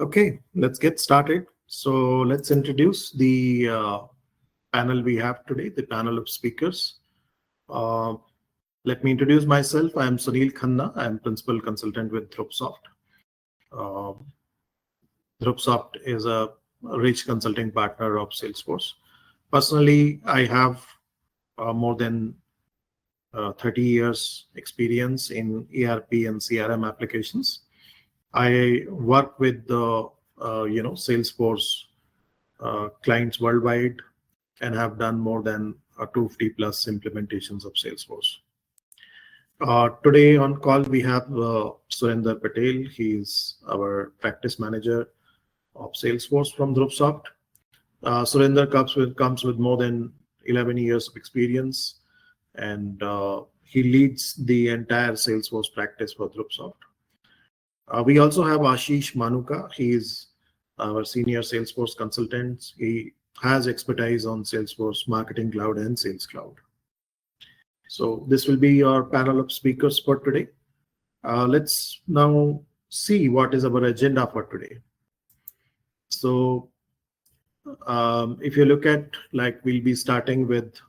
Okay, let's get started. So let's introduce the panel we have today, the panel of speakers. Let me introduce myself. I am Sunil Khanna. I am Principal Consultant with Dhruvsoft. Dhruvsoft is a rich consulting partner of Salesforce. Personally, I have more than 30 years experience in ERP and CRM applications. I work with the Salesforce clients worldwide and have done more than 250 plus implementations of Salesforce. Today on call we have Surinder Patel. He's our practice manager of Salesforce from Dhruvsoft. Surinder comes with more than 11 years of experience, and he leads the entire Salesforce practice for Dhruvsoft. We also have Ashish Manuka. He is our senior Salesforce consultant. He has expertise on Salesforce Marketing Cloud and Sales Cloud. So this will be our panel of speakers for today. Let's now see what is our agenda for today. So if you look at, we'll be starting with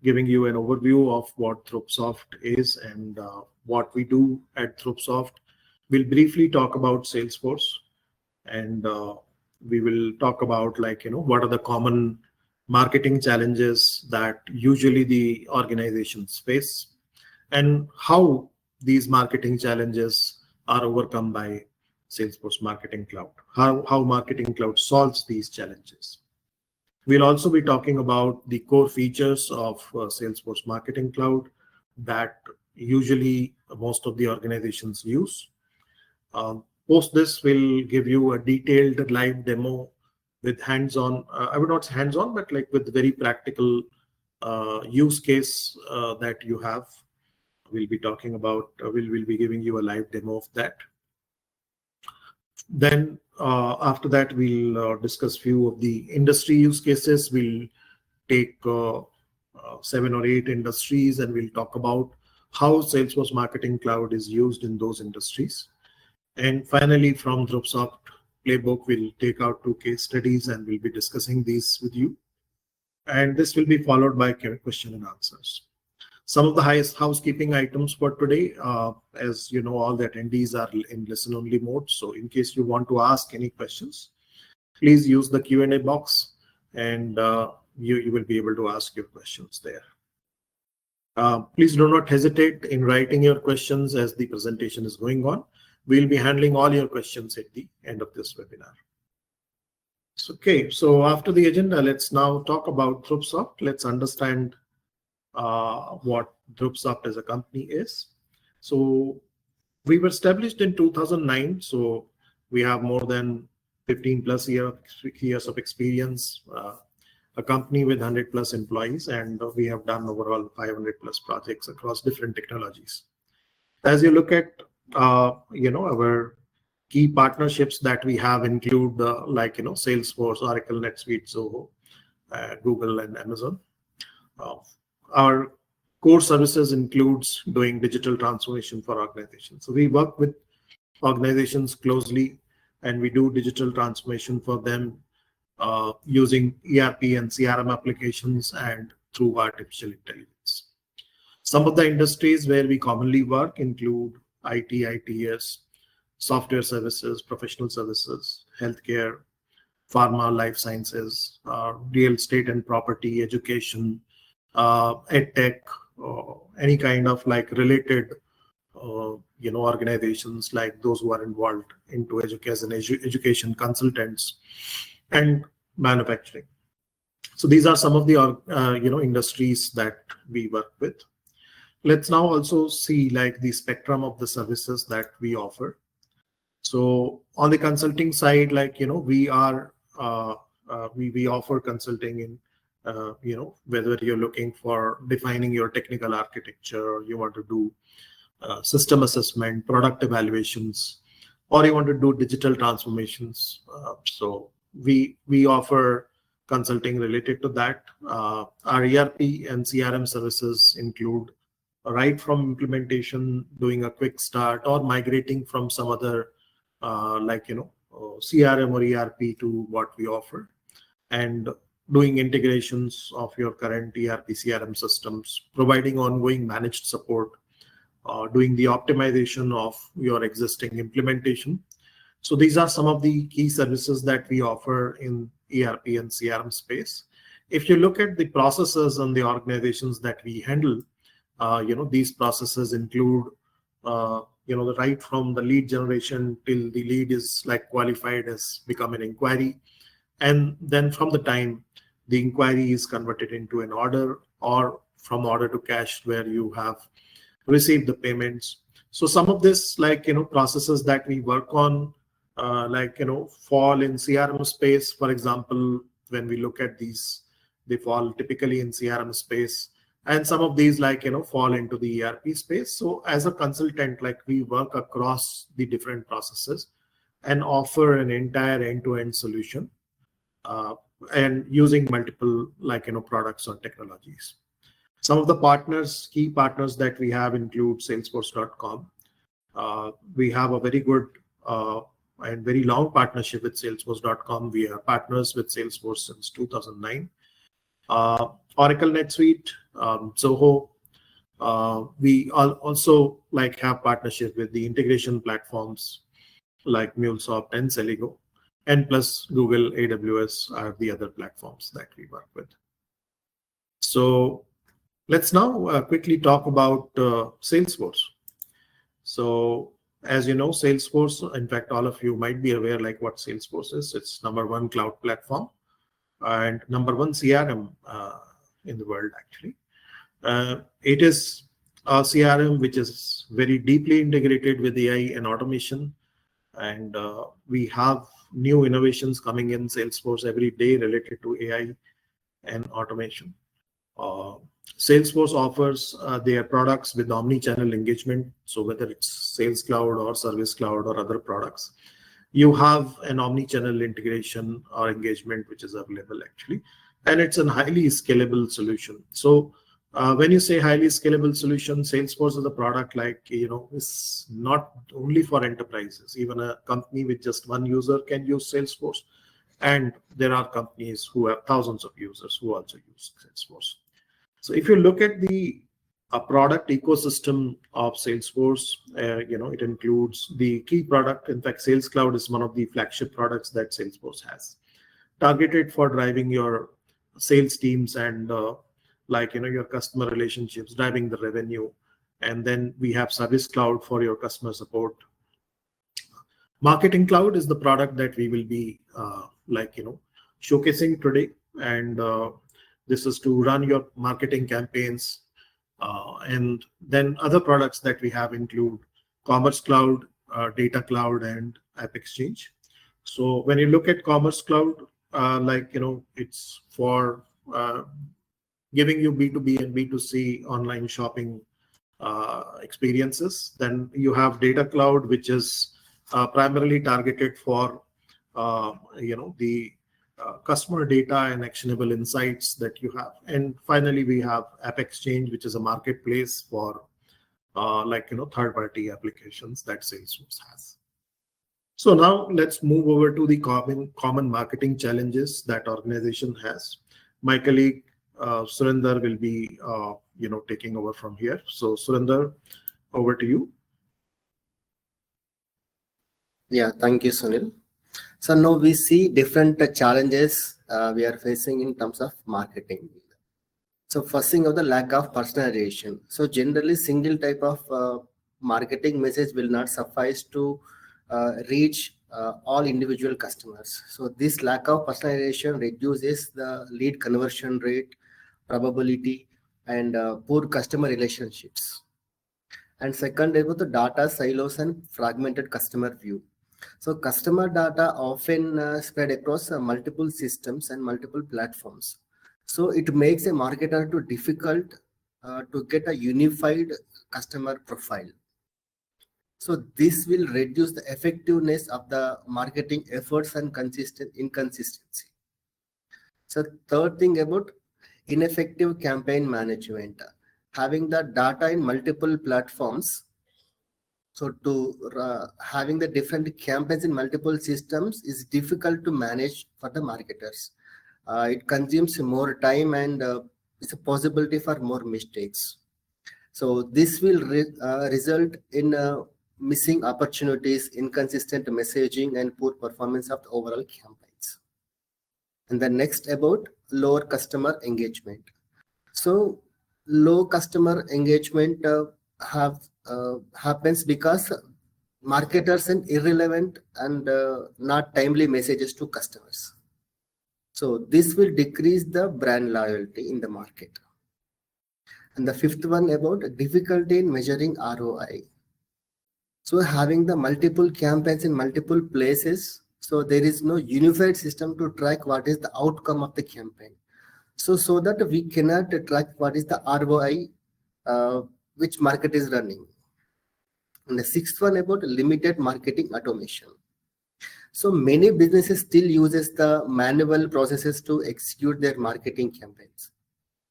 giving you an overview of what Dhruvsoft is and what we do at Dhruvsoft. We'll briefly talk about Salesforce, and we will talk about what are the common marketing challenges that usually the organizations face, and how these marketing challenges are overcome by Salesforce Marketing Cloud, how Marketing Cloud solves these challenges. We'll also be talking about the core features of Salesforce Marketing Cloud that usually most of the organizations use. Post this, we'll give you a detailed live demo with hands-on, I would not say hands-on, but with very practical use case that you have. We'll be talking about, we'll be giving you a live demo of that. Then after that, we'll discuss few of the industry use cases. We'll take 7 or 8 industries, and we'll talk about how Salesforce Marketing Cloud is used in those industries. And finally, from Dhruvsoft playbook, we'll take out 2 case studies and we'll be discussing these with you. And this will be followed by question and answers. Some of the highest housekeeping items for today, as you know, all the attendees are in listen only mode. So in case you want to ask any questions, please use the Q&A box, and you will be able to ask your questions there. Please do not hesitate in writing your questions as the presentation is going on. We'll be handling all your questions at the end of this webinar. Okay, so after the agenda, let's now talk about Dhruvsoft. Let's understand what Dhruvsoft as a company is. So we were established in 2009. So we have more than 15 plus years of experience, a company with 100 plus employees, and we have done overall 500 plus projects across different technologies. As you look at our key partnerships that we have include Salesforce, Oracle NetSuite, Zoho, Google, and Amazon. Our core services includes doing digital transformation for organizations. So we work with organizations closely, and we do digital transformation for them using ERP and CRM applications and through artificial intelligence. Some of the industries where we commonly work include IT, ITS, software services, professional services, healthcare, pharma, life sciences, real estate and property, education, edtech, any kind of related organizations, like those who are involved into education consultants and manufacturing. So these are some of the industries that we work with. Let's now also see the spectrum of the services that we offer. So on the consulting side, we offer consulting in whether you're looking for defining your technical architecture, or you want to do system assessment, product evaluations, or you want to do digital transformations. So we offer consulting related to that. Our ERP and CRM services include right from implementation, doing a quick start, or migrating from some other CRM or ERP to what we offer, and doing integrations of your current ERP CRM systems, providing ongoing managed support, doing the optimization of your existing implementation. So these are some of the key services that we offer in ERP and CRM space. If you look at the processes and the organizations that we handle, these processes include right from the lead generation till the lead is qualified as become an inquiry, and then from the time the inquiry is converted into an order, or from order to cash where you have received the payments. So some of this processes that we work on fall in CRM space. For example, when we look at these, they fall typically in CRM space, and some of these fall into the ERP space. So as a consultant, we work across the different processes and offer an entire end-to-end solution, and using multiple products or technologies. Some of the key partners that we have include Salesforce.com. We have a very good and very long partnership with Salesforce.com. We are partners with Salesforce since 2009. Oracle NetSuite, Zoho. We also have partnership with the integration platforms like MuleSoft and Celigo, and plus Google, AWS are the other platforms that we work with. So let's now quickly talk about Salesforce. So as you know, Salesforce, in fact, all of you might be aware what Salesforce is. It's #1 cloud platform and #1 CRM in the world, actually. It is a CRM which is very deeply integrated with AI and automation. And we have new innovations coming in Salesforce every day related to AI and automation. Salesforce offers their products with omnichannel engagement. So whether it's Sales Cloud or Service Cloud or other products, you have an omnichannel integration or engagement which is available actually, and it's a highly scalable solution. So when you say highly scalable solution, Salesforce is a product is not only for enterprises. Even a company with just one user can use Salesforce, and there are companies who have thousands of users who also use Salesforce. So if you look at the product ecosystem of Salesforce, it includes the key product. In fact, Sales Cloud is one of the flagship products that Salesforce has, targeted for driving your sales teams and your customer relationships, driving the revenue. And then we have Service Cloud for your customer support. Marketing Cloud is the product that we will be showcasing today, and this is to run your marketing campaigns. And then other products that we have include Commerce Cloud, Data Cloud, and AppExchange. So when you look at Commerce Cloud, it's for giving you B2B and B2C online shopping experiences. Then you have Data Cloud, which is primarily targeted for the customer data and actionable insights that you have. And finally, we have AppExchange, which is a marketplace for third-party applications that Salesforce has. So now let's move over to the common marketing challenges that organization has. My colleague Surinder will be taking over from here. So Surinder, over to you. Yeah, thank you, Sunil. So now we see different challenges we are facing in terms of marketing. So first thing of the lack of personalization. So generally single type of marketing message will not suffice to reach all individual customers. So this lack of personalization reduces the lead conversion rate, probability, and poor customer relationships. And second, about the data silos and fragmented customer view. So customer data often spread across multiple systems and multiple platforms. So it makes a marketer too difficult to get a unified customer profile. So this will reduce the effectiveness of the marketing efforts and inconsistency. So third thing about ineffective campaign management. Having the data in multiple platforms So having the different campaigns in multiple systems is difficult to manage for the marketers. It consumes more time and it's a possibility for more mistakes. So this will result in missing opportunities, inconsistent messaging, and poor performance of the overall campaigns. And the next about lower customer engagement. So low customer engagement happens because marketers send irrelevant and not timely messages to customers. So this will decrease the brand loyalty in the market. And the fifth one about difficulty in measuring ROI. So having the multiple campaigns in multiple places, so there is no unified system to track what is the outcome of the campaign. So that we cannot track what is the ROI which market is running. And the sixth one about limited marketing automation. So many businesses still uses the manual processes to execute their marketing campaigns,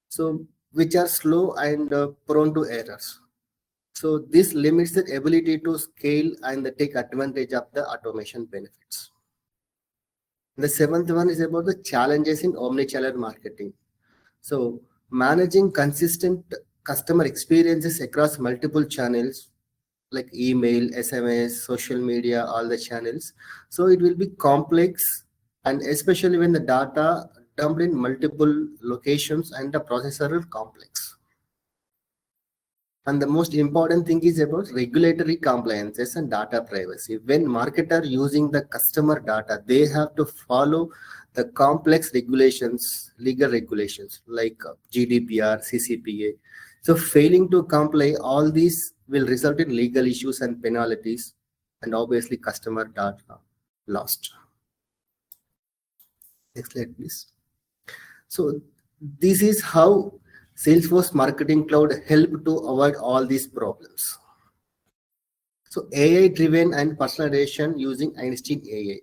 so which are slow and prone to errors. So this limits the ability to scale and take advantage of the automation benefits. The seventh one is about the challenges in omnichannel marketing. So managing consistent customer experiences across multiple channels like email, SMS, social media, all the channels. So it will be complex, and especially when the data dumped in multiple locations and the processor is complex. And the most important thing is about regulatory compliances and data privacy. When marketers using the customer data, they have to follow the complex regulations, legal regulations like GDPR, CCPA. So failing to comply, all these will result in legal issues and penalties, and obviously customer data lost. Next slide, please. So this is how Salesforce Marketing Cloud help to avoid all these problems. So AI-driven and personalization using Einstein AI.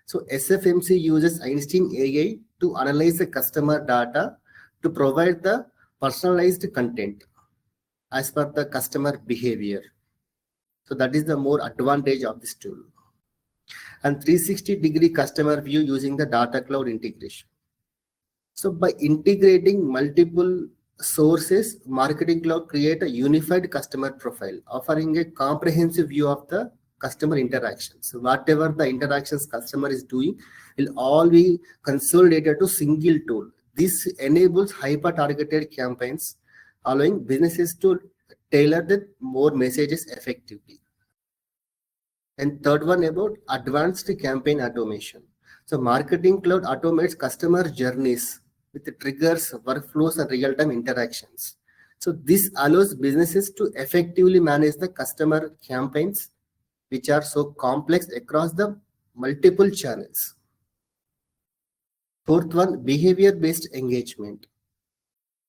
So SFMC uses Einstein AI to analyze the customer data to provide the personalized content as per the customer behavior. So that is the more advantage of this tool. And 360-degree customer view using the data cloud integration. So by integrating multiple sources, Marketing Cloud create a unified customer profile, offering a comprehensive view of the customer interactions. So whatever the interactions customer is doing will all be consolidated to single tool. This enables hyper-targeted campaigns, allowing businesses to tailor the more messages effectively. And third one about advanced campaign automation. So Marketing Cloud automates customer journeys with the triggers, workflows, and real-time interactions. So this allows businesses to effectively manage the customer campaigns, which are so complex across the multiple channels. Fourth one, behavior-based engagement.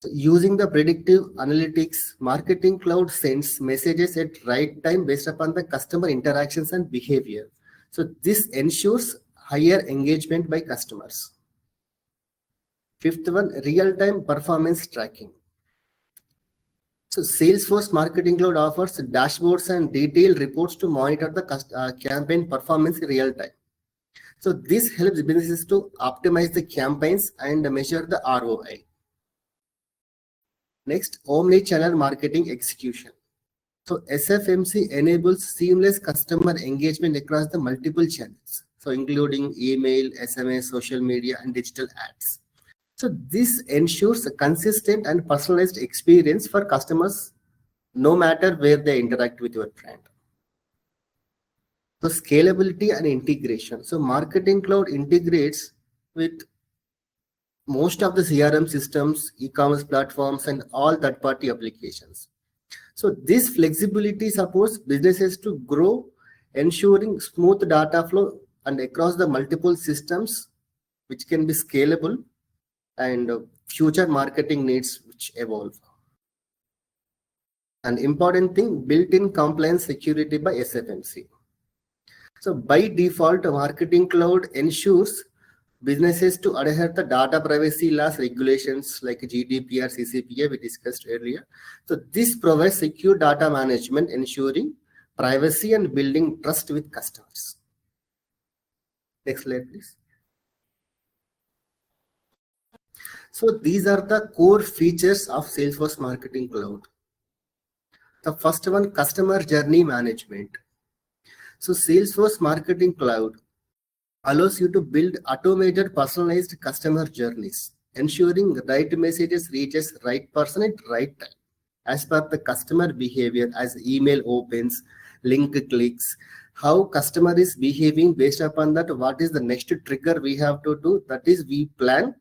So using the predictive analytics, Marketing Cloud sends messages at right time based upon the customer interactions and behavior. So this ensures higher engagement by customers. Fifth one, real-time performance tracking. So Salesforce Marketing Cloud offers dashboards and detailed reports to monitor the campaign performance in real time. So this helps businesses to optimize the campaigns and measure the ROI. Next, omnichannel marketing execution. So SFMC enables seamless customer engagement across the multiple channels, so including email, SMS, social media, and digital ads. So this ensures a consistent and personalized experience for customers, no matter where they interact with your brand. So scalability and integration. So Marketing Cloud integrates with most of the CRM systems, e-commerce platforms, and all third-party applications. So this flexibility supports businesses to grow, ensuring smooth data flow and across the multiple systems, which can be scalable, and future marketing needs which evolve. An important thing, built-in compliance security by SFMC. So by default, Marketing Cloud ensures businesses to adhere to data privacy laws, regulations like GDPR, CCPA we discussed earlier. So this provides secure data management, ensuring privacy and building trust with customers. Next slide, please. So these are the core features of Salesforce Marketing Cloud. The first one, customer journey management. So Salesforce Marketing Cloud allows you to build automated personalized customer journeys, ensuring the right messages reaches right person at right time as per the customer behavior, as email opens, link clicks, how customer is behaving. Based upon that, what is the next trigger we have to do, that is we plan,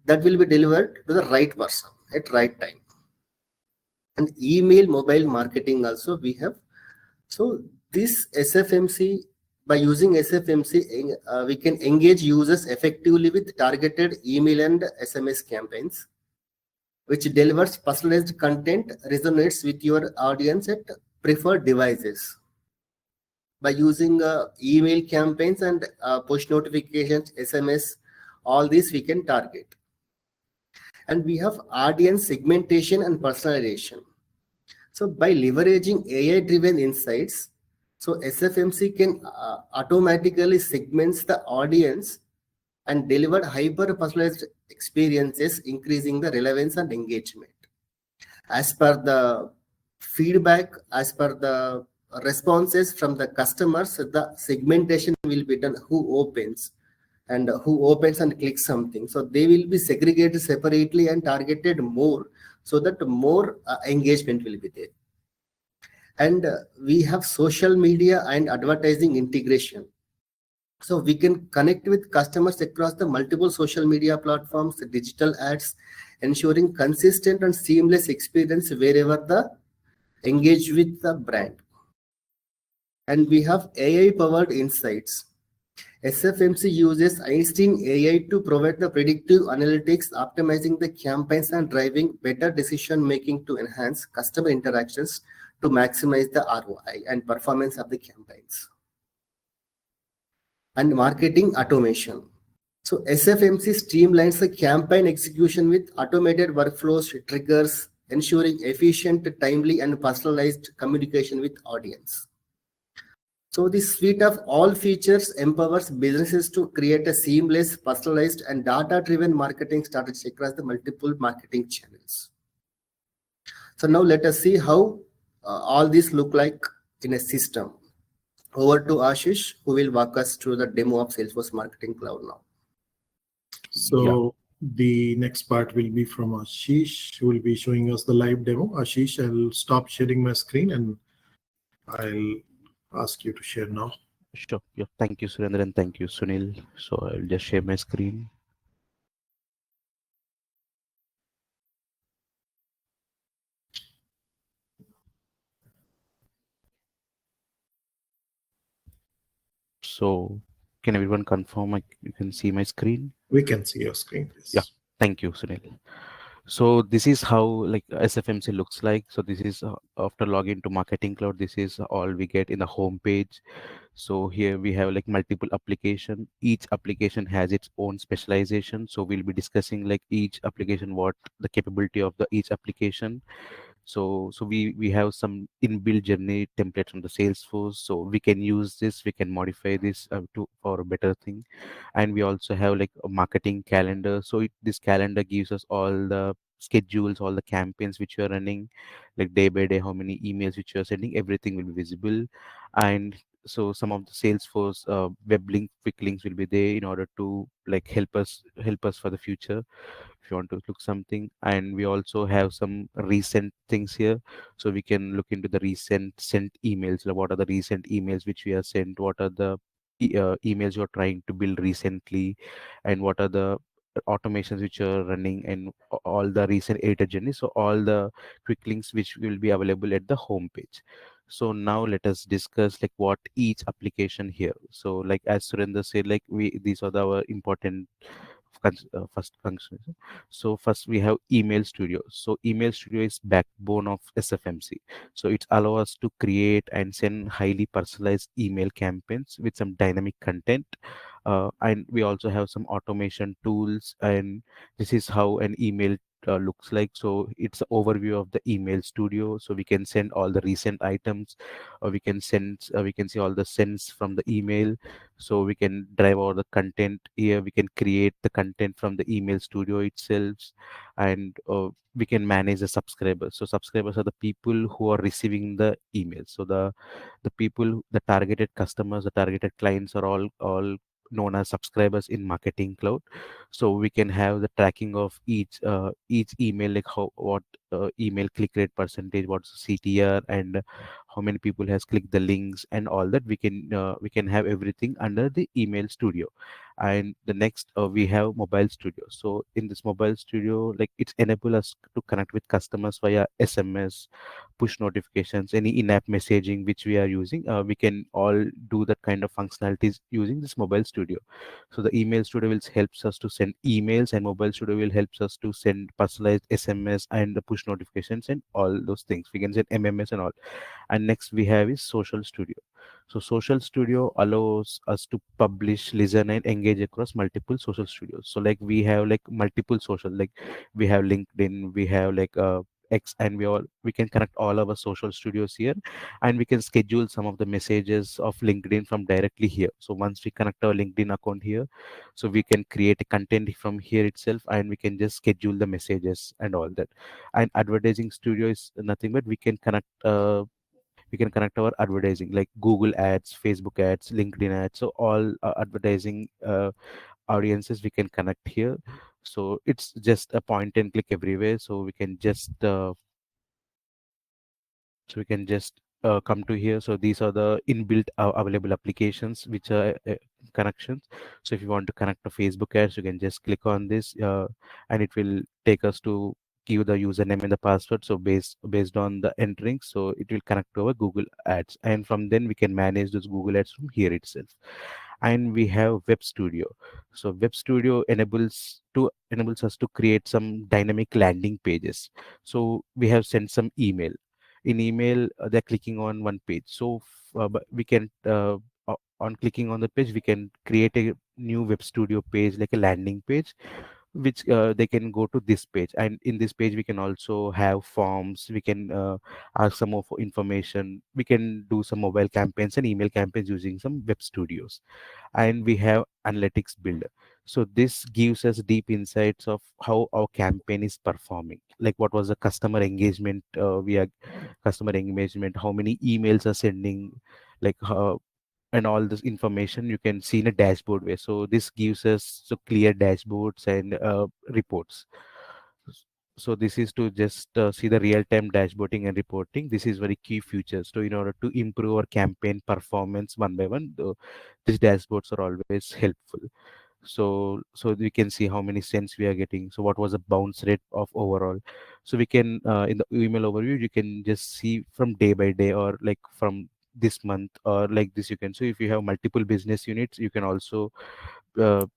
that will be delivered to the right person at right time. And email mobile marketing also we have. So this SFMC, by using SFMC, we can engage users effectively with targeted email and SMS campaigns, which delivers personalized content, resonates with your audience at preferred devices. By using email campaigns and push notifications, SMS, all these we can target. And we have audience segmentation and personalization. So by leveraging AI-driven insights, so SFMC can automatically segments the audience and deliver hyper-personalized experiences, increasing the relevance and engagement. As per the feedback, as per the responses from the customers, the segmentation will be done, who opens and clicks something. So they will be segregated separately and targeted more, so that more engagement will be there. And we have social media and advertising integration. So we can connect with customers across the multiple social media platforms, digital ads, ensuring consistent and seamless experience wherever the engage with the brand. And we have AI-powered insights. SFMC uses Einstein AI to provide the predictive analytics, optimizing the campaigns and driving better decision-making to enhance customer interactions to maximize the ROI and performance of the campaigns. And marketing automation. So SFMC streamlines the campaign execution with automated workflows, triggers, ensuring efficient, timely, and personalized communication with audience. So this suite of all features empowers businesses to create a seamless, personalized, and data-driven marketing strategy across the multiple marketing channels. So now let us see how all these look like in a system. Over to Ashish, who will walk us through the demo of Salesforce Marketing Cloud now. So the next part will be from Ashish, who will be showing us the live demo. Ashish, I'll stop sharing my screen and I'll ask you to share now. Sure. Yeah. Thank you, Surendra, and thank you, Sunil. So I'll just share my screen. So can everyone confirm you can see my screen? We can see your screen, please. Yeah. Thank you, Sunil. So this is how like SFMC looks like. So this is after login to Marketing Cloud, this is all we get in the home page. So here we have like multiple application. Each application has its own specialization. So we'll be discussing like each application, what the capability of the each application. So we have some inbuilt journey templates from the Salesforce, so we can use this, we can modify this for a better thing. And we also have like a marketing calendar. So this calendar gives us all the schedules, all the campaigns which you are running, like day by day, how many emails which you are sending, everything will be visible. And so some of the Salesforce web link, quick links will be there in order to like help us for the future if you want to look something. And we also have some recent things here, so we can look into the recent sent emails, like what are the recent emails which we have sent, what are the emails you're trying to build recently, and what are the automations which are running, and all the recent editor journeys. So all the quick links which will be available at the home page. So now let us discuss like what each application here. So like as Surendra said, like these are our important first functions. So first we have Email Studio. So Email Studio is backbone of SFMC. So it allows us to create and send highly personalized email campaigns with some dynamic content. And we also have some automation tools, and this is how an email looks like. So it's an overview of the email studio. So we can send all the recent items, or we can see all the sends from the email. So we can drive all the content here. We can create the content from the email studio itself, and we can manage the subscribers. So subscribers are the people who are receiving the email. So the people, the targeted customers, the targeted clients are all known as subscribers in Marketing Cloud. So we can have the tracking of each email, like how what email click rate percentage, what's CTR, and how many people has clicked the links and all that. We can have everything under the email studio. And the next, we have mobile studio. So in this mobile studio, like it's enable us to connect with customers via SMS, push notifications, any in-app messaging which we are using. We can all do that kind of functionalities using this mobile studio. So the email studio will helps us to send emails, and mobile studio will helps us to send personalized SMS and the push notifications and all those things. We can send MMS and all. And next we have is social studio. So social studio allows us to publish, listen, and engage across multiple social studios. So like we have like multiple social, like we have LinkedIn, we have like X, and we can connect all our social studios here, and we can schedule some of the messages of LinkedIn from directly here. So once we connect our LinkedIn account here, so we can create a content from here itself, and we can just schedule the messages and all that. And advertising studio is nothing but we can connect our advertising like Google ads, Facebook ads, LinkedIn ads. So all advertising audiences we can connect here. So it's just a point and click everywhere. So we can just come to here. So these are the inbuilt available applications which are connections. So if you want to connect to Facebook ads, you can just click on this, and it will take us to give the username and the password. So based on the entering, so it will connect to our Google ads, and from then we can manage those Google ads from here itself. And we have Web Studio. So Web Studio enables us to create some dynamic landing pages. So we have sent some email. In email, they're clicking on one page. So but we can on clicking on the page, we can create a new Web Studio page, like a landing page, which they can go to this page. And in this page we can also have forms. We can ask some more for information. We can do some mobile campaigns and email campaigns using some Web Studios. And we have analytics builder. So this gives us deep insights of how our campaign is performing, like what was the customer engagement, how many emails are sending, like and all this information you can see in a dashboard way. So this gives us so clear dashboards and reports. So this is to just see the real-time dashboarding and reporting. This is very key features. So in order to improve our campaign performance one by one, these dashboards are always helpful. So we can see how many cents we are getting. So what was the bounce rate of overall. So we can in the email overview you can just see from day by day, or like from this month, or like this. You can, so if you have multiple business units, you can also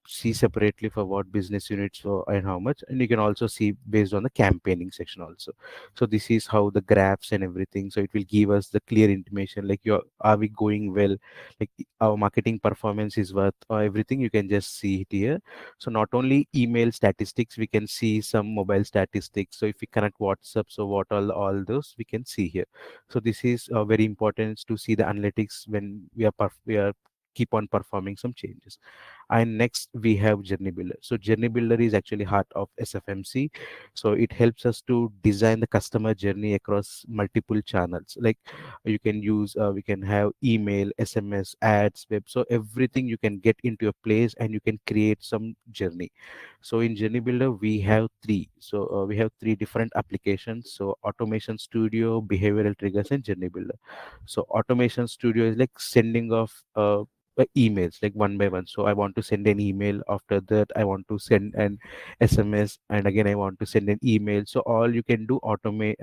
see separately for what business units and how much. And you can also see based on the campaigning section also. So this is how the graphs and everything, so it will give us the clear information, like are we going well, like our marketing performance is worth everything. You can just see it here. So not only email statistics, we can see some mobile statistics. So if we connect WhatsApp, so what all those we can see here. So this is very important to see the analytics when we are keep on performing some changes. And next we have Journey Builder. So Journey Builder is actually heart of SFMC. So it helps us to design the customer journey across multiple channels. Like you can use, we can have email, SMS, ads, web. So everything you can get into a place and you can create some journey. So in Journey Builder, we have three. So we have three different applications. So Automation Studio, Behavioral Triggers, and Journey Builder. So Automation Studio is like sending off emails like one by one. So I want to send an email, after that I want to send an SMS, and again I want to send an email. So all you can do automate.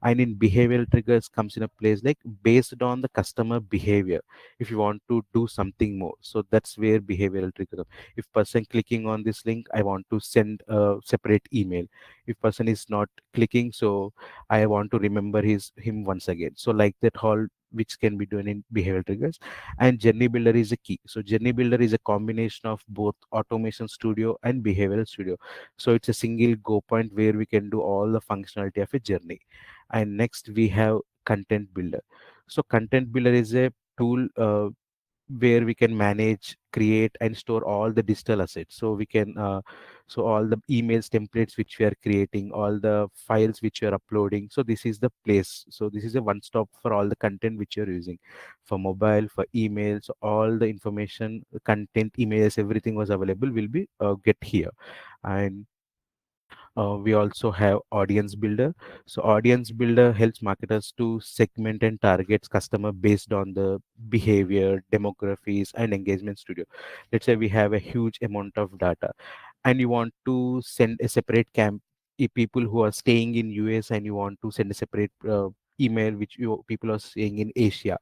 And in behavioral triggers comes in a place like based on the customer behavior, if you want to do something more, so that's where behavioral triggers come. If person clicking on this link, I want to send a separate email. if person is not clicking, so I want to remember him once again. So like that whole, which can be done in behavioral triggers. And journey builder is a key. So journey builder is a combination of both automation studio and behavioral studio. So it's a single go point where we can do all the functionality of a journey. And next we have content builder. So content builder is a tool where we can manage, create and store all the digital assets. So we can so all the emails templates which we are creating, all the files which we are uploading, so this is the place. So this is a one stop for all the content which you're using for mobile, for emails, all the information, content, emails, everything was available will be get here. And we also have audience builder. So audience builder helps marketers to segment and targets customer based on the behavior, demographics and engagement studio. Let's say we have a huge amount of data and you want to send a separate people who are staying in US, and you want to send a separate email which you people are staying in Asia.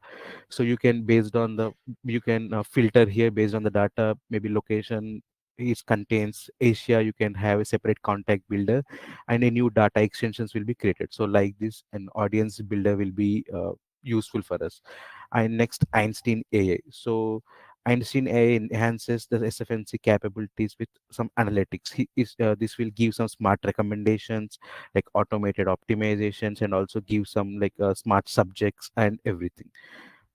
So you can, based on the, you can filter here based on the data, maybe location is contains Asia, you can have a separate contact builder and a new data extensions will be created. So like this, an audience builder will be useful for us. And next, Einstein AI. So Einstein AI enhances the SFMC capabilities with some analytics. This will give some smart recommendations, like automated optimizations, and also give some like smart subjects and everything.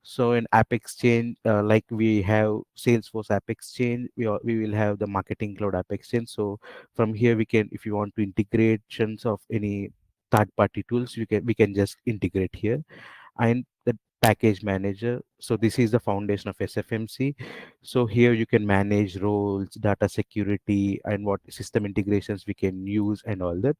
So in App Exchange, like we have Salesforce App Exchange, we will have the Marketing Cloud App Exchange. So from here we can, if you want to integrations of any third-party tools, we can just integrate here. And the package manager, so this is the foundation of SFMC. So here you can manage roles, data security and what system integrations we can use and all that.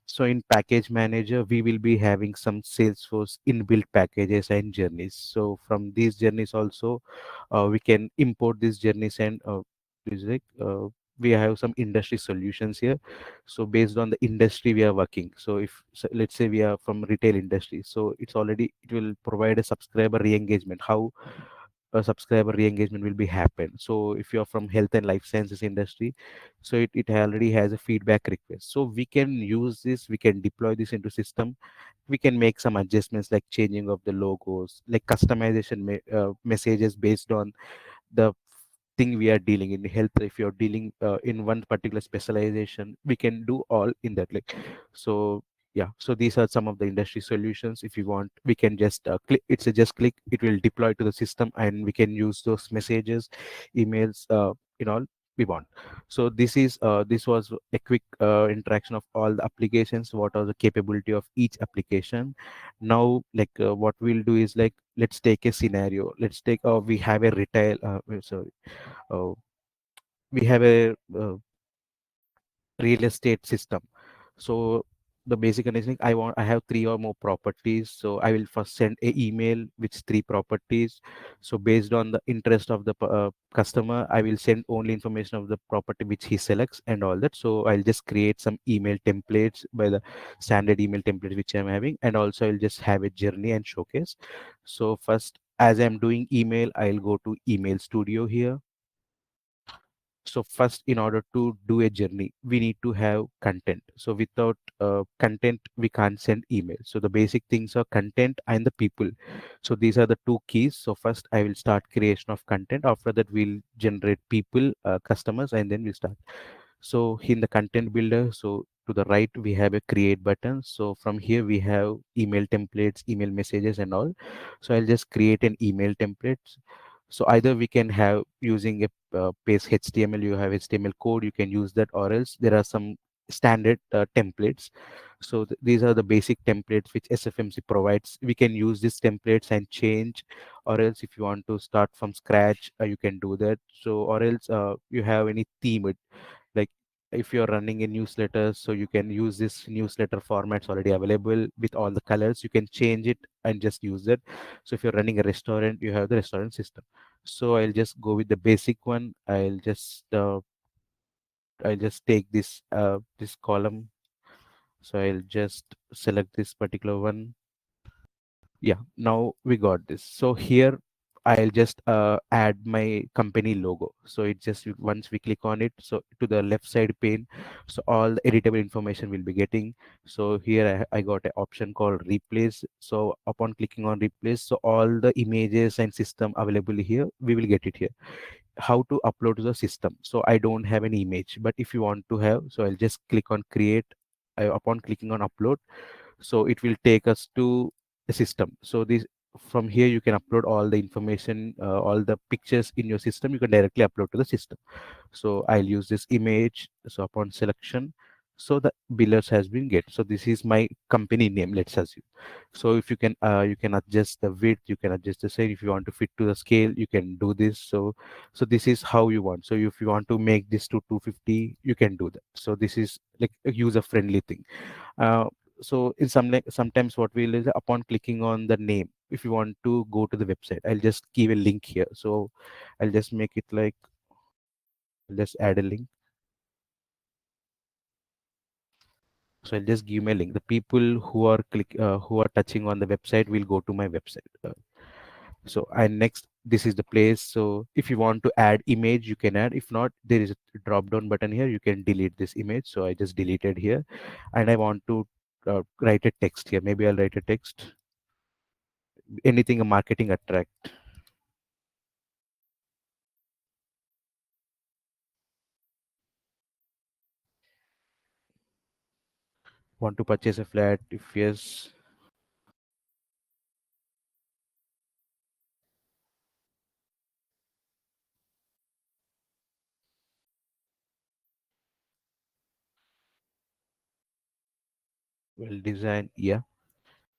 So in package manager we will be having some Salesforce inbuilt packages and journeys. So from these journeys also we can import these journeys and is like we have some industry solutions here. So based on the industry we are working, so if, so let's say we are from retail industry, so it's already, it will provide a subscriber re-engagement, how a subscriber re-engagement will be happen. So if you're from health and life sciences industry, so it already has a feedback request. So we can use this, we can deploy this into system, we can make some adjustments like changing of the logos, like customization messages based on the thing we are dealing in health. If you're dealing in one particular specialization, we can do all in that, like. So yeah, so these are some of the industry solutions. If you want, we can just click, it's a just click, it will deploy to the system and we can use those messages, emails, in all we want. So this was a quick interaction of all the applications, what are the capability of each application. Now like what we'll do is like, let's take a scenario, let's take we have a retail sorry uh, we have a real estate system. So the basic understanding, I have three or more properties, so I will first send a email with three properties. So based on the interest of the customer, I will send only information of the property which he selects and all that. So I'll just create some email templates by the standard email templates which I'm having, and also I'll just have a journey and showcase. So first, as I'm doing email, I'll go to email studio here. So first, in order to do a journey, we need to have content. So without content, we can't send email. So the basic things are content and the people. So these are the two keys. So first I will start creation of content, after that we'll generate people, customers, and then we start. So in the content builder, so to the right we have a create button. So from here we have email templates, email messages and all. So I'll just create an email template. So either we can have using a paste HTML, you have HTML code, you can use that, or else there are some standard templates. So these are the basic templates which SFMC provides. We can use these templates and change, or else if you want to start from scratch, you can do that. So or else you have any theme, like if you're running a newsletter, so you can use this newsletter formats already available with all the colors, you can change it and just use it. So if you're running a restaurant, you have the restaurant system. So I'll just go with the basic one. I'll just take this column. So I'll just select this particular one. Yeah, now we got this. So here I'll just add my company logo. So it just once we click on it, so to the left side pane, so all the editable information will be getting. So here I got an option called replace. So upon clicking on replace, so all the images and system available here, we will get it here. How to upload to the system? So I don't have any image, but if you want to have, so I'll just click on create. Upon clicking on upload, so it will take us to the system. So this, from here you can upload all the information, all the pictures in your system, you can directly upload to the system. So I'll use this image. So upon selection, so the billers has been get. So this is my company name, let's assume. So if you can adjust the width, you can adjust the size. If you want to fit to the scale, you can do this. So this is how you want. So if you want to make this to 250, you can do that. So this is like a user friendly thing. uh, so in sometimes what we'll is, upon clicking on the name, if you want to go to the website, I'll just give a link here. So I'll just make it like, I'll just add a link. So I'll just give my link. The people who are touching on the website will go to my website. So I next, this is the place. So if you want to add image, you can add. If not, there is a drop down button here, you can delete this image. So I just deleted here, and I want to write a text here. Maybe I'll write a text, anything a marketing attract. Want to purchase a flat? If yes, well design, yeah.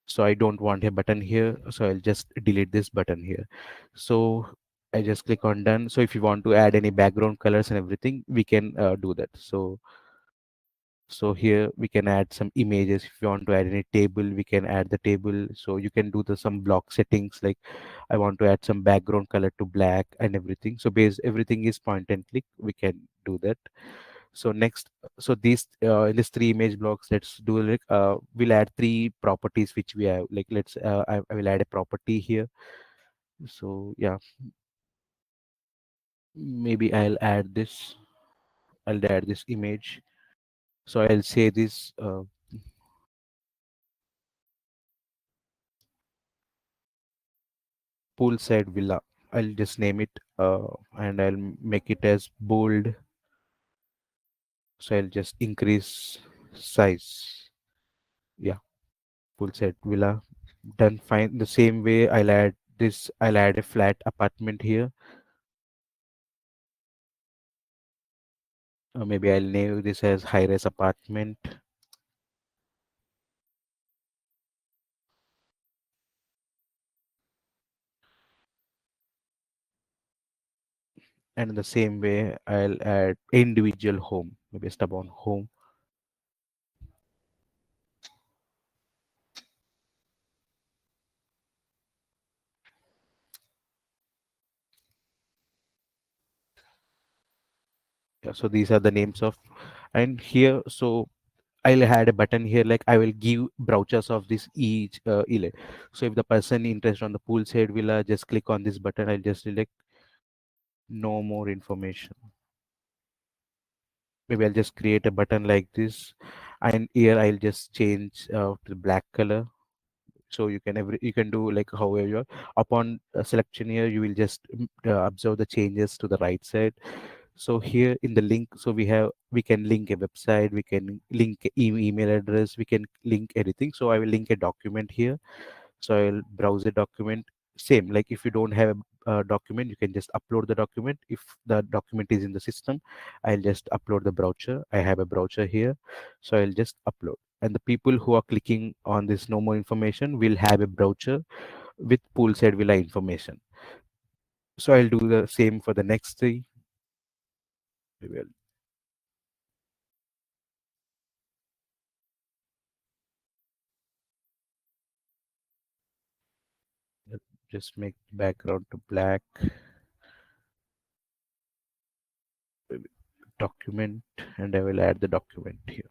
So I don't want a button here, so I'll just delete this button here. So I just click on done. So if you want to add any background colors and everything, we can do that. So here we can add some images. If you want to add any table, we can add the table. So you can do the some block settings, like I want to add some background color to black and everything. So base everything is point and click, we can do that. So next, so these in this three image blocks, let's do like we'll add three properties which we have. Like let's I will add a property here. So yeah, maybe I'll add this image. So I'll say this poolside villa. I'll just name it and I'll make it as bold. So I'll just increase size. Yeah, poolside villa. Done, fine. The same way I'll add this. I'll add a flat apartment here. Maybe I'll name this as high-rise apartment. And in the same way, I'll add individual home. Maybe stubborn home. Yeah, so these are the names of, and here, so I'll add a button here, like I will give brochures of this each elite. So if the person interested on the poolside villa, just click on this button. I'll just select no more information. Maybe I'll just create a button like this, and here I'll just change to the black color. So you can do like however you are. Upon selection here, you will just observe the changes to the right side. So here in the link, so we can link a website, we can link email address, we can link anything. So I will link a document here. So I'll browse a document. Same, like if you don't have a document, you can just upload the document. If the document is in the system, I'll just upload the brochure. I have a brochure here, so I'll just upload. And the people who are clicking on this no more information will have a brochure with poolside villa information. So I'll do the same for the next three. Maybe I'll just make the background to black. Maybe document, and I will add the document here.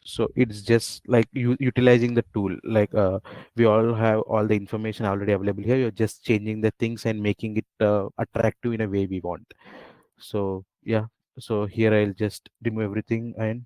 So it's just like you utilizing the tool, like we all have all the information already available here. You're just changing the things and making it attractive in a way we want. So yeah, so here I'll just remove everything, and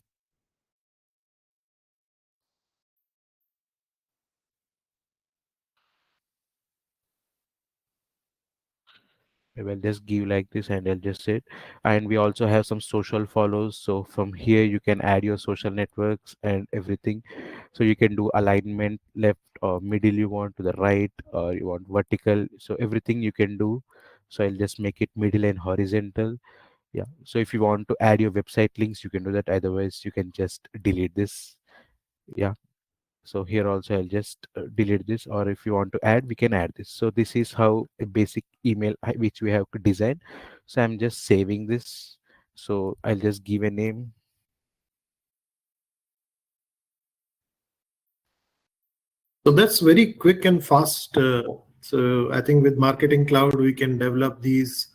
I will just give like this, and I'll just say it. And we also have some social follows. So from here you can add your social networks and everything. So you can do alignment left or middle, you want to the right, or you want vertical. So everything you can do. So I'll just make it middle and horizontal. Yeah. So if you want to add your website links, you can do that. Otherwise, you can just delete this. Yeah. So here also I'll just delete this, or if you want to add, we can add this. So this is how a basic email which we have to design. So I'm just saving this. So I'll just give a name. So that's very quick and fast. So I think with Marketing Cloud, we can develop these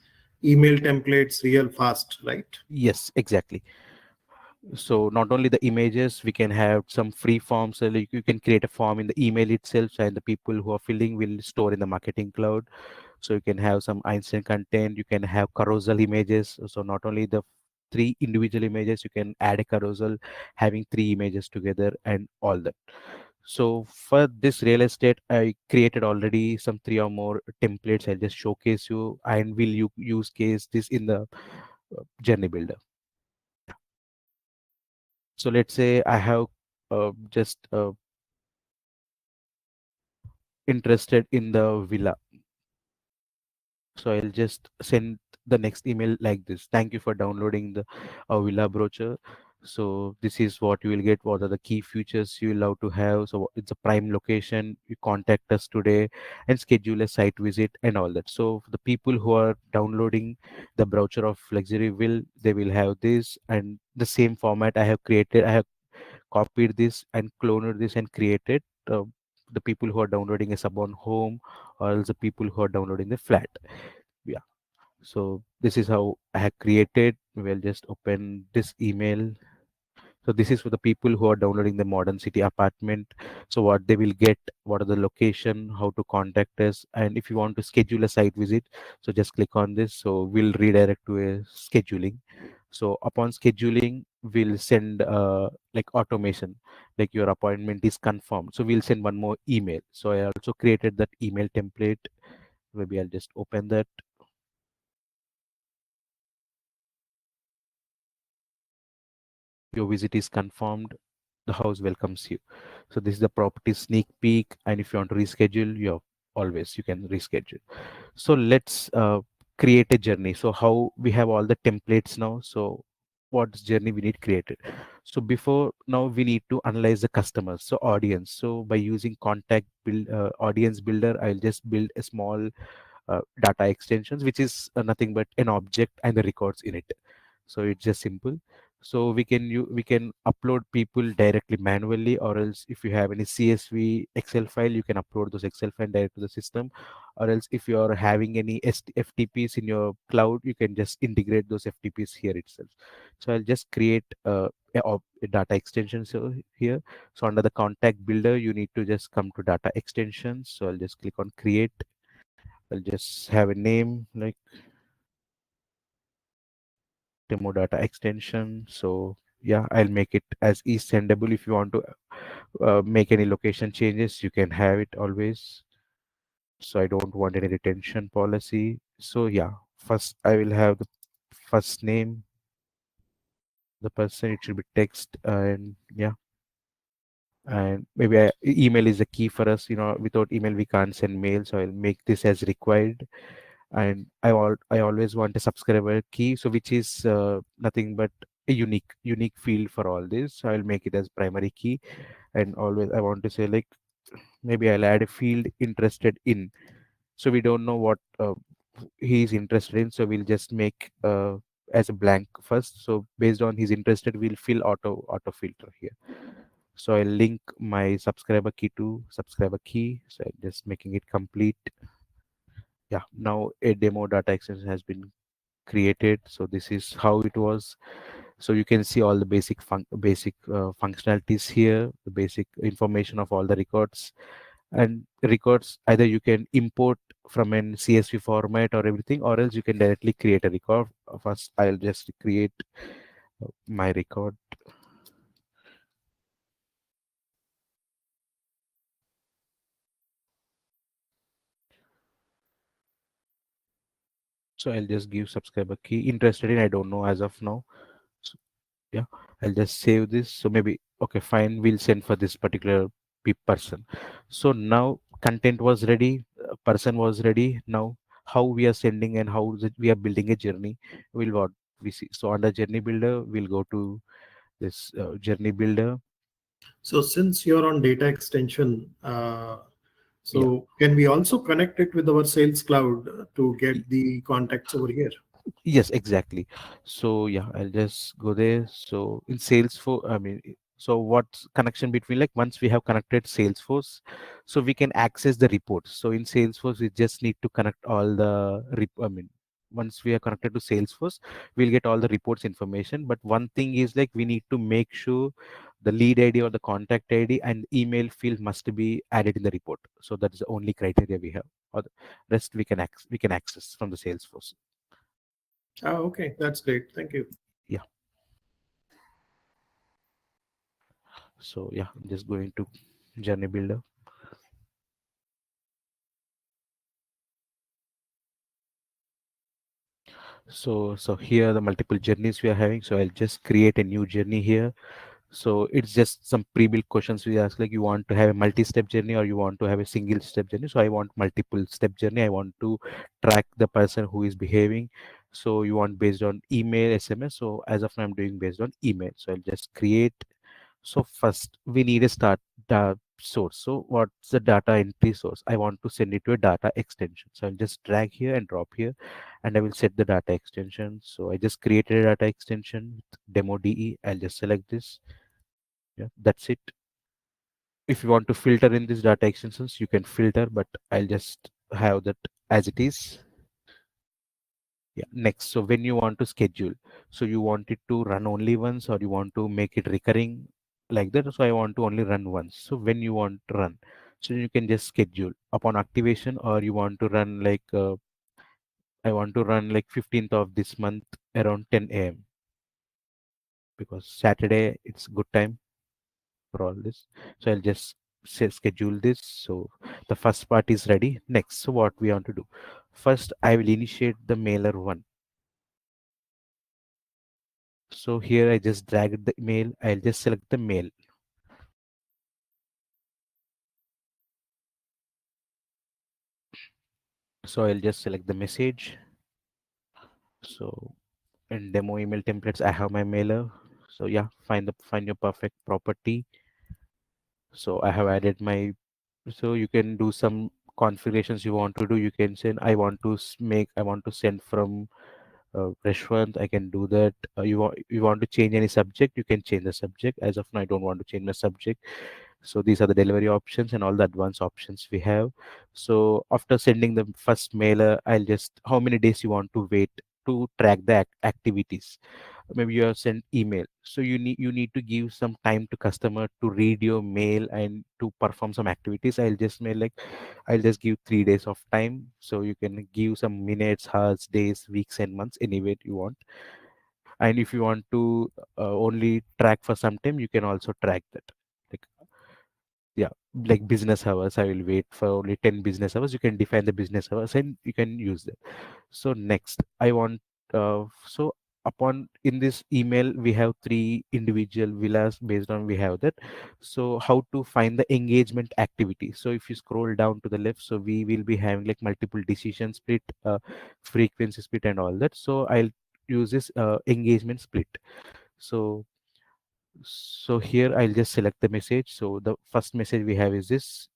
email templates real fast, right? Yes, exactly. So not only the images, we can have some free forms. So like you can create a form in the email itself, and the people who are filling will store in the Marketing Cloud. So you can have some Einstein content, you can have carousel images. So not only the three individual images, you can add a carousel having three images together and all that. So for this real estate, I created already some three or more templates. I'll just showcase you, and will you use case this in the journey builder. So let's say I have just interested in the villa. So I'll just send the next email like this. Thank you for downloading the villa brochure. So this is what you will get. What are the key features you love to have? So it's a prime location. You contact us today and schedule a site visit and all that. So for the people who are downloading the brochure of luxury will, they will have this and the same format I have created. I have copied this and cloned this and created the people who are downloading a sub on home, or else the people who are downloading the flat. Yeah. So this is how I have created. We'll just open this email. So this is for the people who are downloading the modern city apartment. So what they will get, what are the location, how to contact us, and if you want to schedule a site visit, so just click on this. So we'll redirect to a scheduling. So upon scheduling, we'll send like automation, like your appointment is confirmed. So we'll send one more email. So I also created that email template. Maybe I'll just open that. Your visit is confirmed. The house welcomes you. So this is the property sneak peek. And if you want to reschedule, you can reschedule. So let's create a journey. So how we have all the templates now. So what journey we need created. So before now we need to analyze the customers. So audience. So by using contact build audience builder, I'll just build a small data extensions, which is nothing but an object and the records in it. So it's just simple. So we can upload people directly manually, or else if you have any CSV Excel file, you can upload those Excel file direct to the system, or else if you are having any FTPs in your cloud, you can just integrate those FTPs here itself. So I'll just create a data extension so here. So under the contact builder, you need to just come to data extensions. So I'll just click on create. I'll just have a name like demo data extension. So yeah, I'll make it as is sendable. If you want to make any location changes, you can have it always. So I don't want any retention policy. So yeah, first I will have the first name, the person, it should be text, and yeah, and maybe email is the key for us. Without email we can't send mail, so I'll make this as required. And I always want a subscriber key, so which is nothing but a unique field for all this. So I'll make it as primary key. And always I want to say, like, maybe I'll add a field interested in. So we don't know what he's interested in, so we'll just make as a blank first. So based on he's interested, we'll fill auto filter here. So I'll link my subscriber key to subscriber key. So I'm just making it complete. Yeah, now a demo data extension has been created. So this is how it was. So you can see all the basic functionalities here, the basic information of all the records. And records, either you can import from an CSV format or everything, or else you can directly create a record. First, I'll just create my record. So I'll just give subscriber key. Interested in, I don't know as of now. So yeah, I'll just save this. So maybe, okay, fine, we'll send for this particular person. So now content was ready, person was ready. Now how we are sending and how we are building a journey will what we see. So under journey builder, we'll go to this journey builder. So since you're on data extension, Yeah. so can we also connect it with our Sales Cloud to get the contacts over here? Yes, exactly. So yeah, I'll just go there. So in Salesforce, so what's connection between, like, once we have connected Salesforce, so we can access the reports. So in Salesforce, we just need to connect all the once we are connected to Salesforce, we'll get all the reports information. But one thing is, like, we need to make sure the lead ID or the contact ID and email field must be added in the report. So that is the only criteria we have. Or the rest we can access from the Salesforce. Oh, okay, that's great. Thank you. Yeah. So yeah, I'm just going to journey builder. So here are the multiple journeys we are having. So I'll just create a new journey here. So it's just some pre-built questions we ask, like, you want to have a multi-step journey or you want to have a single step journey. So I want multiple step journey. I want to track the person who is behaving. So you want based on email, SMS. So as of now, I'm doing based on email. So I'll just create. So first we need a start source. So what's the data entry source? I want to send it to a data extension. So I'll just drag here and drop here, and I will set the data extension. So I just created a data extension with demo DE. I'll just select this. Yeah, that's it. If you want to filter in these data extensions, you can filter, but I'll just have that as it is. Yeah, next. So when you want to schedule, so you want it to run only once or you want to make it recurring like that. So I want to only run once. So when you want to run, so you can just schedule upon activation, or you want to run like I want to run like 15th of this month around 10 a.m. because Saturday it's good time for all this. So I'll just say schedule this. So the first part is ready. Next, so what we want to do? First, I will initiate the mailer one. So here I just drag the mail. I'll just select the mail. So I'll just select the message. So in demo email templates, I have my mailer. So yeah, find your perfect property. So I have added my, so you can do some configurations you want to do. You can send, I want to send from restaurant. I can do that. You want to change any subject, you can change the subject. As of now, I don't want to change the subject. So these are the delivery options and all the advanced options we have. So after sending the first mailer, I'll just, how many days you want to wait to track the activities. Maybe you have sent email, so you need to give some time to customer to read your mail and to perform some activities. I'll just give 3 days of time. So you can give some minutes, hours, days, weeks and months, anywhere you want. And if you want to only track for some time, you can also track that. Like, yeah, like business hours, I will wait for only 10 business hours. You can define the business hours and you can use that. So next, I want so upon in this email we have three individual villas. Based on we have that, so how to find the engagement activity? So if you scroll down to the left, so we will be having like multiple decision split, frequency split and all that. So I'll use this engagement split. So so here I'll just select the message. So the first message we have is this.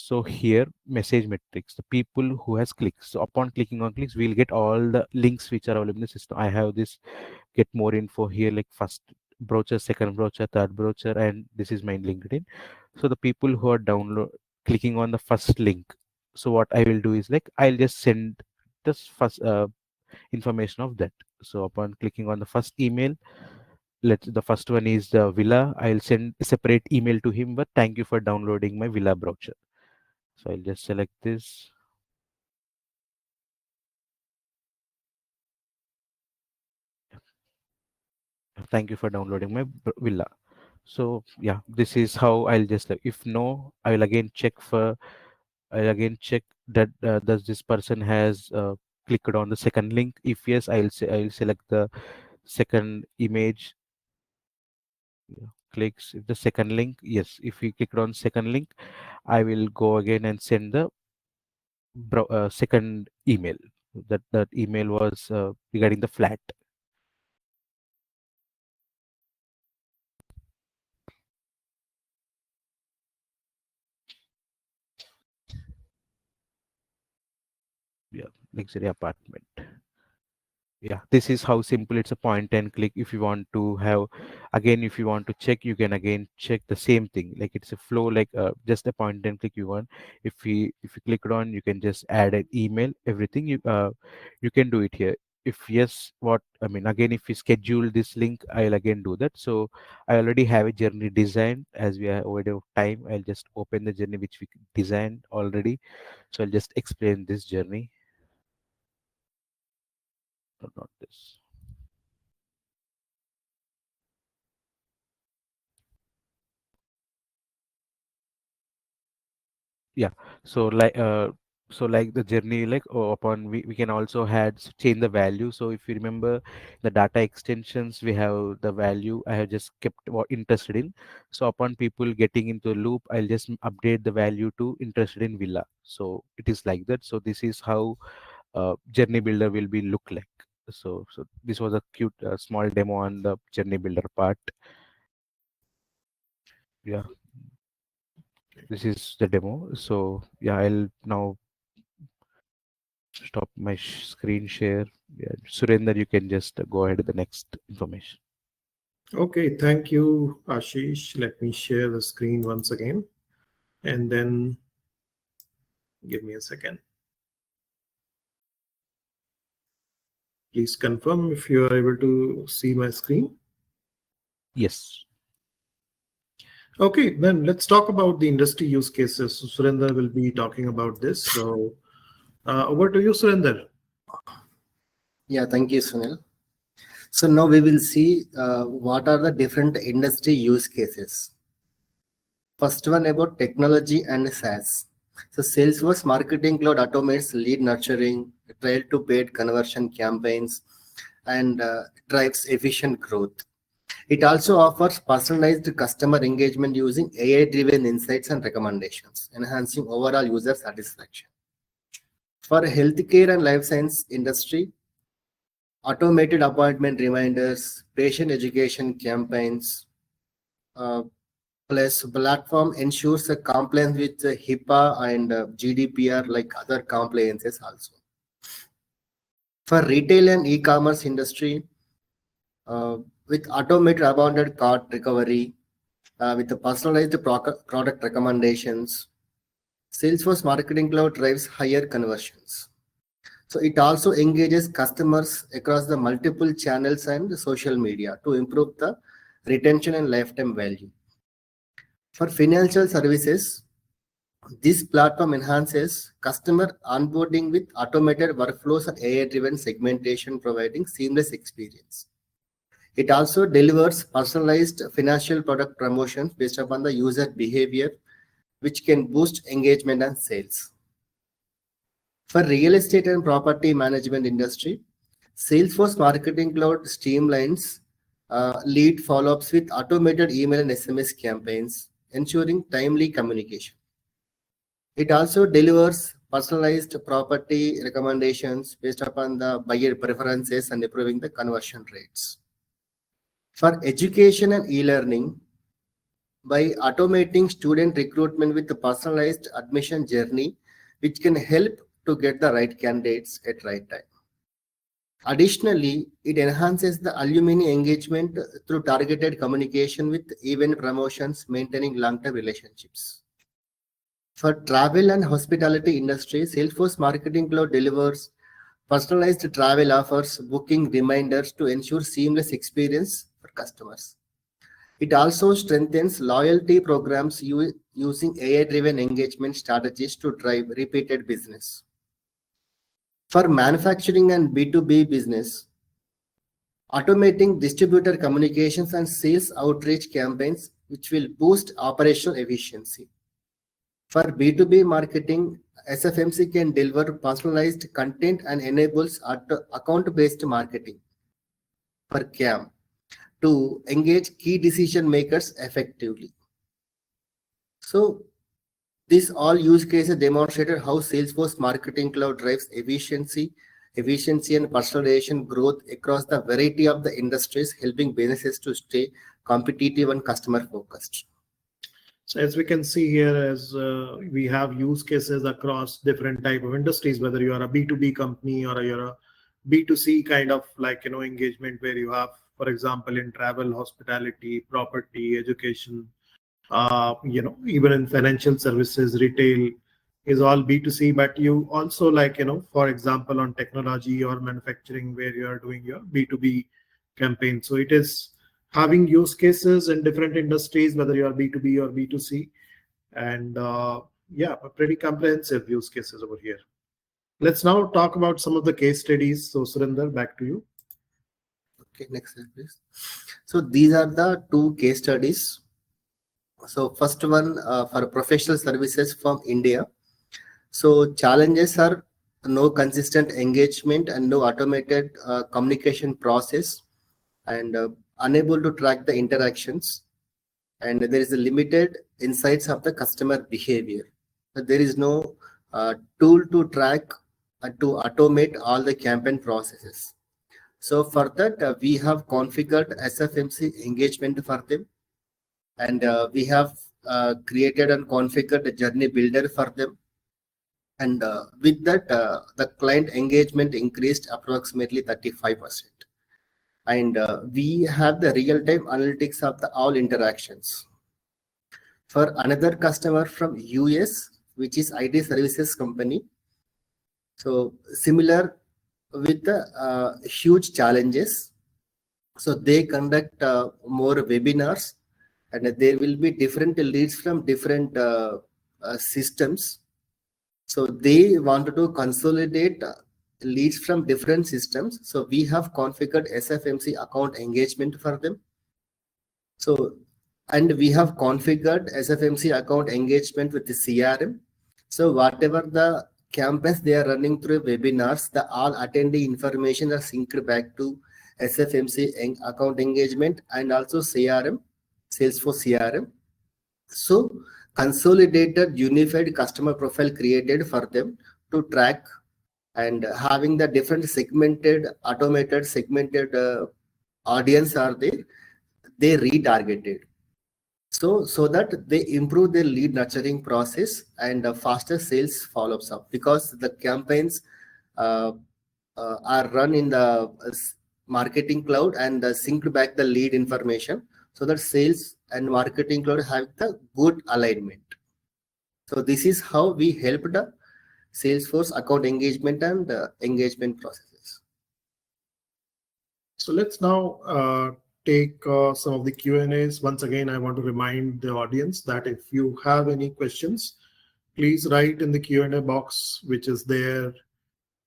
So here, message metrics, the people who has clicks. So upon clicking on clicks, we'll get all the links which are available in the system. I have this get more info here, like first brochure, second brochure, third brochure, and this is my LinkedIn. So the people who are clicking on the first link. So what I will do is, like, I'll just send this first information of that. So upon clicking on the first email, the first one is the villa. I'll send a separate email to him, but thank you for downloading my villa brochure. So I'll just select this. Thank you for downloading my villa. So yeah, this is how I'll just like, if no, I'll again check that does this person has clicked on the second link. If yes, I'll select the second image. Yeah, clicks if the second link, yes, if we clicked on second link, I will go again and send the second email. That email was regarding the flat. Yeah, luxury apartment. Yeah, this is how simple. It's a point and click. If you want to have, again, if you want to check, you can again check the same thing. Like it's a flow, like just a point and click you want. If you click it on, you can just add an email, everything. You can do it here. If yes, what I mean, again, if we schedule this link, I'll again do that. So I already have a journey designed. As we are over of time, I'll just open the journey which we designed already. So I'll just explain this journey. No, not this. Yeah, so like the journey, like upon we can also change the value. So if you remember the data extensions, we have the value I have just kept interested in. So upon people getting into the loop, I'll just update the value to interested in villa. So it is like that. So this is how journey builder will be look like. So this was a cute small demo on the journey builder part. Yeah, this is the demo. So yeah, I'll now stop my screen share. Yeah, Surender, you can just go ahead with the next information. Okay, thank you, Ashish. Let me share the screen once again, and then give me a second. Please confirm if you are able to see my screen. Yes. Okay, then let's talk about the industry use cases. So Surinder will be talking about this. So over to you, Surinder. Yeah, thank you, Sunil. So now we will see what are the different industry use cases. First one about technology and SaaS. So Salesforce Marketing Cloud automates lead nurturing, trail to paid conversion campaigns, and drives efficient growth. It also offers personalized customer engagement using AI-driven insights and recommendations, enhancing overall user satisfaction. For healthcare and life science industry, automated appointment reminders, patient education campaigns, plus platform ensures a compliance with HIPAA and GDPR like other compliances also. For retail and e-commerce industry, with automated abandoned cart recovery, with the personalized product recommendations, Salesforce Marketing Cloud drives higher conversions. So it also engages customers across the multiple channels and social media to improve the retention and lifetime value. For financial services, this platform enhances customer onboarding with automated workflows and AI-driven segmentation, providing seamless experience. It also delivers personalized financial product promotions based upon the user behavior, which can boost engagement and sales. For real estate and property management industry, Salesforce Marketing Cloud streamlines lead follow-ups with automated email and SMS campaigns, ensuring timely communication. It also delivers personalized property recommendations based upon the buyer preferences and improving the conversion rates. For education and e-learning, by automating student recruitment with the personalized admission journey, which can help to get the right candidates at right time. Additionally, it enhances the alumni engagement through targeted communication with event promotions, maintaining long-term relationships. For travel and hospitality industry, Salesforce Marketing Cloud delivers personalized travel offers, booking reminders to ensure seamless experience for customers. It also strengthens loyalty programs using AI-driven engagement strategies to drive repeated business. For manufacturing and B2B business, automating distributor communications and sales outreach campaigns, which will boost operational efficiency. For B2B marketing, SFMC can deliver personalized content and enables account-based marketing for CAM to engage key decision makers effectively. So these all use cases demonstrated how Salesforce Marketing Cloud drives efficiency and personalization growth across the variety of the industries, helping businesses to stay competitive and customer focused. So as we can see here, as we have use cases across different type of industries, whether you are a B2B company or you're a B2C kind of engagement, where you have, for example, in travel, hospitality, property, education, even in financial services, retail is all B2C, but you also for example, on technology or manufacturing, where you are doing your B2B campaign. So it is having use cases in different industries, whether you are B2B or B2C, and yeah, a pretty comprehensive use cases over here. Let's now talk about some of the case studies. So Surinder, back to you. Okay, next slide, please. So these are the two case studies. So first one for professional services from India. So challenges are no consistent engagement and no automated communication process, and unable to track the interactions, and there is a limited insights of the customer behavior. There is no tool to track to automate all the campaign processes. So for that, we have configured SFMC engagement for them, and we have created and configured a journey builder for them. And with that, the client engagement increased approximately 35%. And we have the real-time analytics of the all interactions. For another customer from US, which is IT services company, so similar with the huge challenges. So they conduct more webinars, and there will be different leads from different systems. So they wanted to consolidate leads from different systems. So we have configured SFMC account engagement for them. So, and we have configured SFMC account engagement with the CRM. So whatever the campaigns they are running through webinars, the all attendee information are synced back to SFMC account engagement and also CRM, Salesforce CRM. So consolidated unified customer profile created for them to track, and having the different segmented automated segmented audience are there, they retargeted, so that they improve their lead nurturing process and faster sales follow-ups up, because the campaigns are run in the marketing cloud and synced back the lead information, so that sales and marketing cloud have the good alignment. So this is how we helped the Salesforce account engagement and engagement processes. So let's now take some of the Q&As. Once again, I want to remind the audience that if you have any questions, please write in the Q&A box, which is there,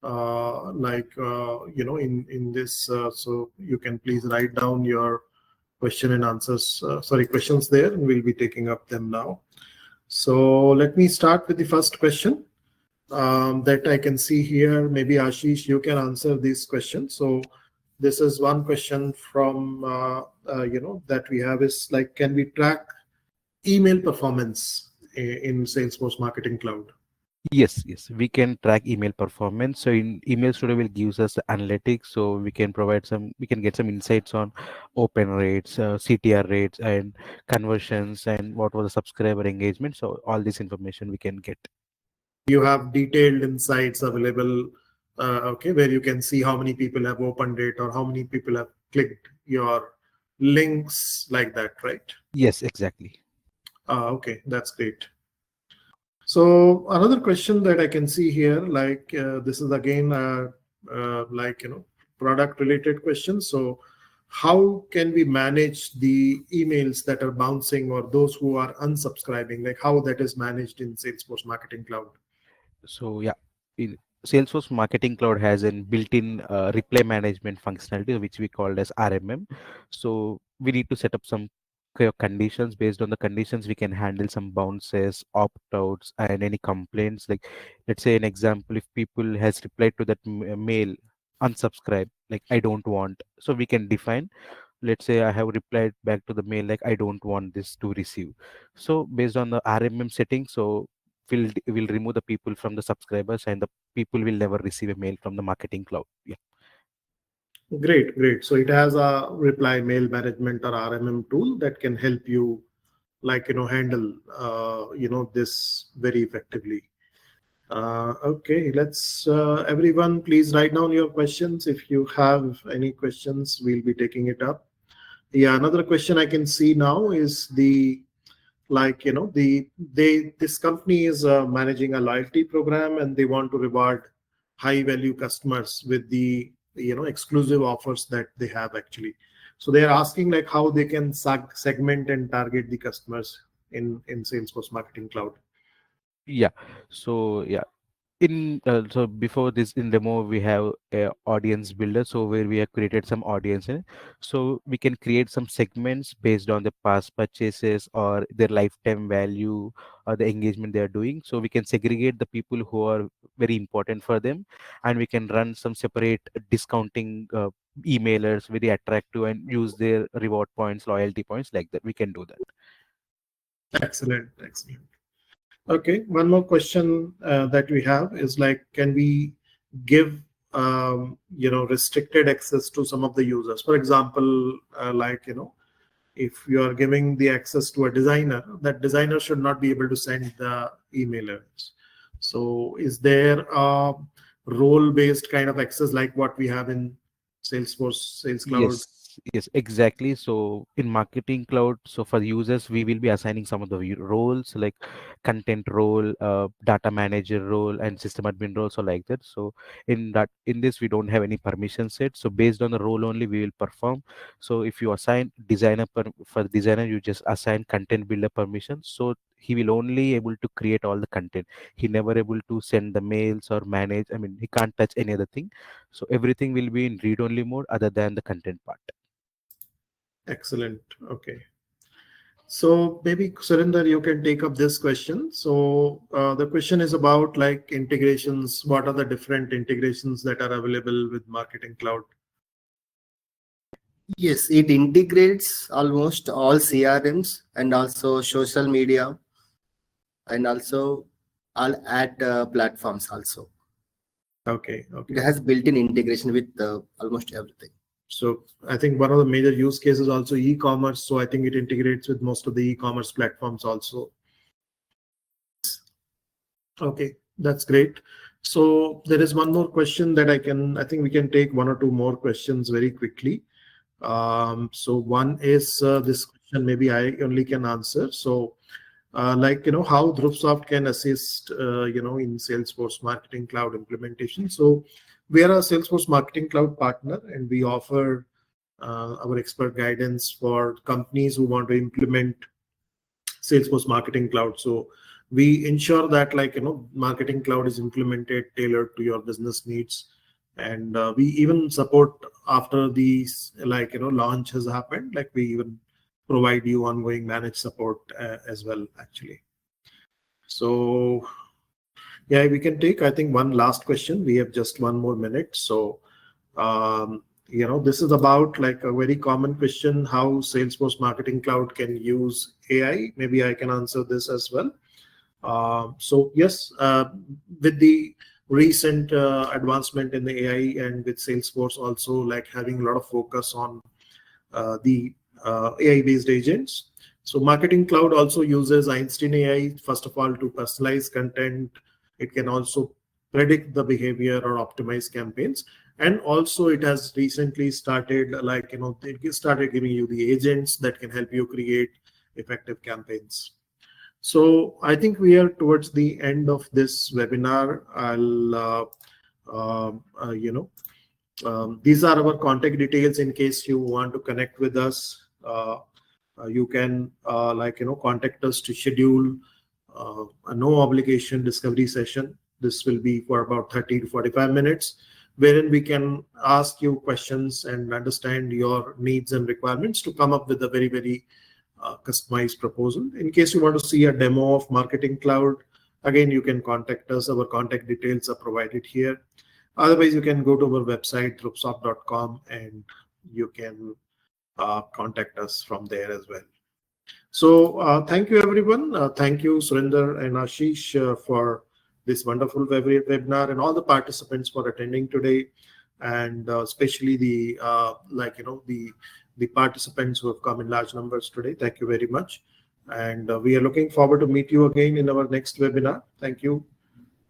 in this. So you can please write down your question and answers, questions there, and we'll be taking up them now. So let me start with the first question that I can see here. Maybe Ashish, you can answer this question. So this is one question from that we have is like, can we track email performance in Salesforce Marketing Cloud? Yes, we can track email performance. So in Email Studio will gives us analytics, so we can get some insights on open rates, CTR rates, and conversions, and what was the subscriber engagement. So all this information we can get. You have detailed insights available, where you can see how many people have opened it or how many people have clicked your links, like that, right? Yes, exactly. Okay, that's great. So another question that I can see here, this is again product related questions. So how can we manage the emails that are bouncing or those who are unsubscribing, like how that is managed in Salesforce Marketing Cloud? So yeah, in Salesforce Marketing Cloud has an built-in reply management functionality, which we call as RMM. So we need to set up some conditions. Based on the conditions, we can handle some bounces, opt-outs, and any complaints. Like, let's say an example, if people has replied to that mail, unsubscribe, like I don't want. So we can define, let's say I have replied back to the mail like I don't want this to receive. So based on the RMM setting, so we'll remove the people from the subscribers, and the people will never receive a mail from the Marketing Cloud. Yeah. Great, great. So it has a reply mail management or RMM tool that can help you, handle, this very effectively. Okay, let's, everyone, please write down your questions. If you have any questions, we'll be taking it up. Yeah, another question I can see now is this company is managing a loyalty program and they want to reward high value customers with the exclusive offers that they have actually. So they're asking like how they can segment and target the customers in Salesforce Marketing Cloud. Yeah. So yeah, so before this in demo we have a audience builder, so where we have created some audience in it. So we can create some segments based on the past purchases or their lifetime value or the engagement they are doing. So we can segregate the people who are very important for them, and we can run some separate discounting emailers, very attractive, and use their reward points, loyalty points, like that. We can do that. Excellent, excellent. Okay, one more question that we have is like, can we give restricted access to some of the users? For example, if you are giving the access to a designer, that designer should not be able to send the emailers. So is there a role-based kind of access like what we have in Salesforce Sales Cloud? Yes, exactly. So in Marketing Cloud, so for users, we will be assigning some of the roles like content role, data manager role, and system admin role, so like that. So in this, we don't have any permission set. So based on the role only, we will perform. So if you assign designer for designer, you just assign content builder permission. So he will only able to create all the content. He never able to send the mails or manage. I mean, he can't touch any other thing. So everything will be in read-only mode other than the content part. Excellent. Okay. So maybe Surinder, you can take up this question. So the question is about like integrations. What are the different integrations that are available with Marketing Cloud? Yes, it integrates almost all CRMs and also social media and also all ad platforms also. Okay. It has built-in integration with almost everything. So I think one of the major use cases also e-commerce. So I think it integrates with most of the e-commerce platforms also. Okay, that's great. So there is one more question that I think we can take one or two more questions very quickly. So one is this question maybe I only can answer. So how Dhruvsoft can assist in Salesforce Marketing Cloud implementation. So we are a Salesforce Marketing Cloud partner, and we offer our expert guidance for companies who want to implement Salesforce Marketing Cloud. So we ensure that Marketing Cloud is implemented tailored to your business needs. And we even support after these launch has happened, we even provide you ongoing managed support as well actually. So yeah, we can take I think one last question. We have just one more minute. So this is about a very common question, how Salesforce Marketing Cloud can use AI. Maybe I can answer this as well. So yes, with the recent advancement in the AI and with Salesforce also having a lot of focus on the AI-based agents. So Marketing Cloud also uses Einstein AI, first of all, to personalize content. It can also predict the behavior or optimize campaigns. And also it has recently started it started giving you the agents that can help you create effective campaigns. So I think we are towards the end of this webinar. I'll These are our contact details in case you want to connect with us. You can contact us to schedule a no obligation discovery session. This will be for about 30 to 45 minutes, wherein we can ask you questions and understand your needs and requirements to come up with a very, very customized proposal. In case you want to see a demo of Marketing Cloud, again, you can contact us. Our contact details are provided here. Otherwise, you can go to our website, dhruvsoft.com, and you can contact us from there as well. So thank you, everyone. Thank you, Surinder and Ashish, for this wonderful webinar, and all the participants for attending today, and especially the participants who have come in large numbers today. Thank you very much, and we are looking forward to meet you again in our next webinar. Thank you.